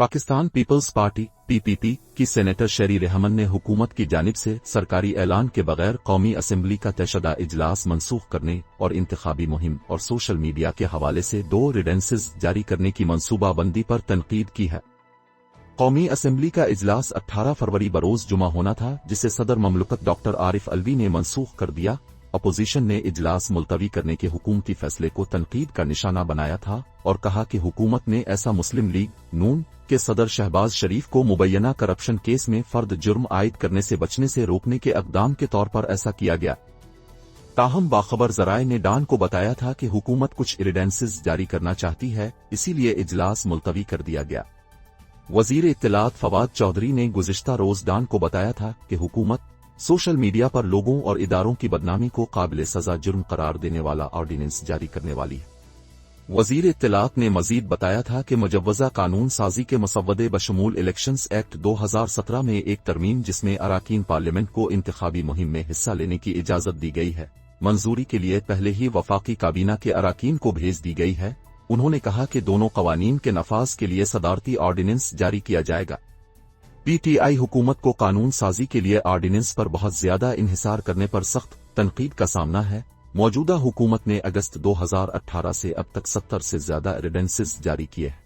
Pakistan peoples party (PPP) की senator शेरी रहमान ने हुकूमत की जानिब से सरकारी ऐलान के बगैर कौमी असम्बली का तयशुदा इजलास मनसूख करने और इंतखाबी मुहिम और सोशल मीडिया के हवाले से 2 रिडेंसेस जारी करने की मनसूबाबंदी पर तनकीद की है। कौमी असम्बली का इजलास 18 फरवरी बरोज जुमा होना था, जिसे सदर ममलकत डॉक्टर आरिफ अलवी ने मनसूख कर दिया। अपोजिशन ने इजलास मुलतवी करने के हुकूमती फैसले को तनकीद का निशाना बनाया था और कहा कि हुकूमत ने ऐसा मुस्लिम लीग नून के सदर शहबाज शरीफ को मुबैना करप्शन केस में फर्द जुर्म आयद करने से बचने से रोकने के इक़दाम के तौर पर ऐसा किया गया। ताहम बाखबर जराए ने डान को बताया था कि हुकूमत कुछ रिडेंसेस जारी करना चाहती है, इसीलिए इजलास मुलतवी कर दिया गया। वजीर इत्तलात फवाद चौधरी ने गुज़िश्ता रोज डान को बताया था कि हुकूमत सोशल मीडिया पर लोगों और इदारों की बदनामी को काबिल सजा जुर्म करार देने वाला ऑर्डिनेंस जारी करने वाली है। वजीर इत्तलात ने मजीद बताया था कि मुजव्वज़ा कानून साजी के मसवदे बशमूल इलेक्शंस एक्ट 2017 में एक तरमीम जिसमें अराकीन पार्लियामेंट को इंतखाबी मुहिम में हिस्सा लेने की इजाजत दी गई है, मंजूरी के लिए पहले ही वफाकी काबीना के अराकीन को भेज दी गई है। उन्होंने कहा कि दोनों कवानीन के नफाज के लिए सदारती ऑर्डिनेंस जारी किया जाएगा। पीटीआई हुकूमत को कानून साजी के लिए ऑर्डिनेंस पर बहुत ज्यादा इन्हिसार करने पर सख्त तनकीद का सामना है। मौजूदा हुकूमत ने अगस्त 2018 से अब तक 70 से ज्यादा रिडेंसेस जारी किए हैं।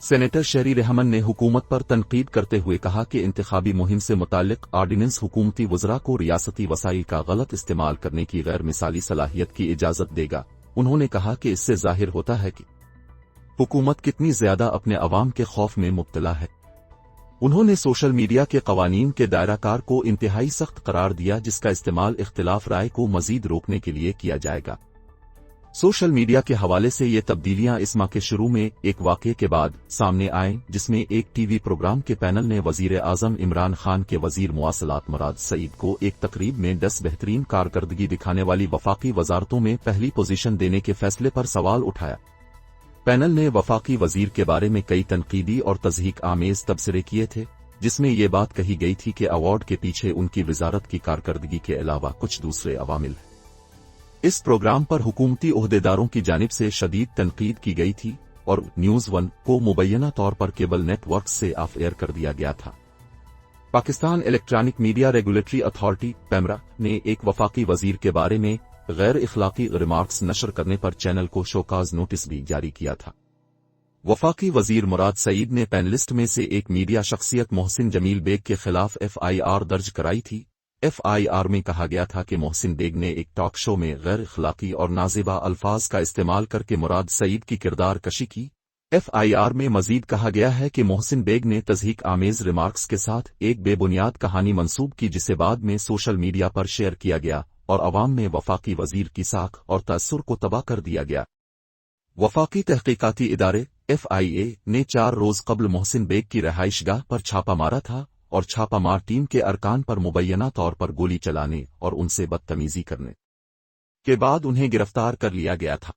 सेनेटर शेरी रहमान ने हुकूमत पर तनकीद करते हुए कहा कि इंतखाबी मुहिम से मुताल्लिक ऑर्डिनेंस हुकूमती वज़रा को रियासती वसाइल का गलत इस्तेमाल करने की गैर मिसाली सलाहियत की इजाजत देगा। उन्होंने कहा कि इससे जाहिर होता है कि हुकूमत कितनी ज्यादा अपने अवाम के खौफ में मुब्तला है। उन्होंने सोशल मीडिया के कवानीन के दायराकार को इंतहाई सख्त करार दिया, जिसका इस्तेमाल इख्तिलाफ राय को मजीद रोकने के लिए किया जाएगा। सोशल मीडिया के हवाले से ये तब्दीलियां इस माह के शुरू में एक वाक़े के बाद सामने आए, जिसमें एक टीवी प्रोग्राम के पैनल ने वजीर आजम इमरान खान के वजीर मुआसलात मुराद सईद को एक तकरीब में 10 बेहतरीन कारकर्दगी दिखाने वाली वफाकी वजारतों में पहली पोजीशन देने के फैसले पर सवाल उठाया। पैनल ने वफाकी वजीर के बारे में कई तनकीदी और तज़हीक आमेज तबसरे किए थे, जिसमें ये बात कही गई थी कि अवार्ड के पीछे उनकी वजारत की कारकर्दगी के अलावा कुछ दूसरे अवामिल हैं। इस प्रोग्राम पर हुकूमती ओहदेदारों की जानिब से शदीद तनकीद की गई थी और न्यूज़ 1 को मुबैना तौर पर केबल नेटवर्क से ऑफ एयर कर दिया गया था। Pakistan electronic media regulatory authority PEMRA ने एक वफाकी वजीर के बारे में गैर इखलाकी रिमार्क्स नशर करने पर चैनल को शोकाज नोटिस भी जारी किया था। वफाकी वजीर मुराद सईद ने पैनलिस्ट में से एक मीडिया शख्सियत मोहसिन जमील बेग के खिलाफ FIR दर्ज कराई थी। FIR में कहा गया था कि मोहसिन बेग ने एक टॉक शो में गैर इखलाकी और नाज़िबा अल्फाज का इस्तेमाल करके मुराद सईद की किरदार कशी की। FIR में मजीद कहा गया है कि मोहसिन बेग ने तज़हीक आमेज रिमार्क्स के साथ एक बेबुनियाद कहानी मंसूब की, जिसे बाद में सोशल मीडिया पर शेयर किया गया और अवाम में वफाकी वजीर की साख और तअस्सुर को तबाह कर दिया गया। वफाकी तहकीकाती इदारे FIA ने 4 रोज कबल मोहसिन बेग की रहाइशगाह पर छापा मारा था और छापामार टीम के अरकान पर मुबैना तौर पर गोली चलाने और उनसे बदतमीजी करने के बाद उन्हें गिरफ्तार कर लिया गया था।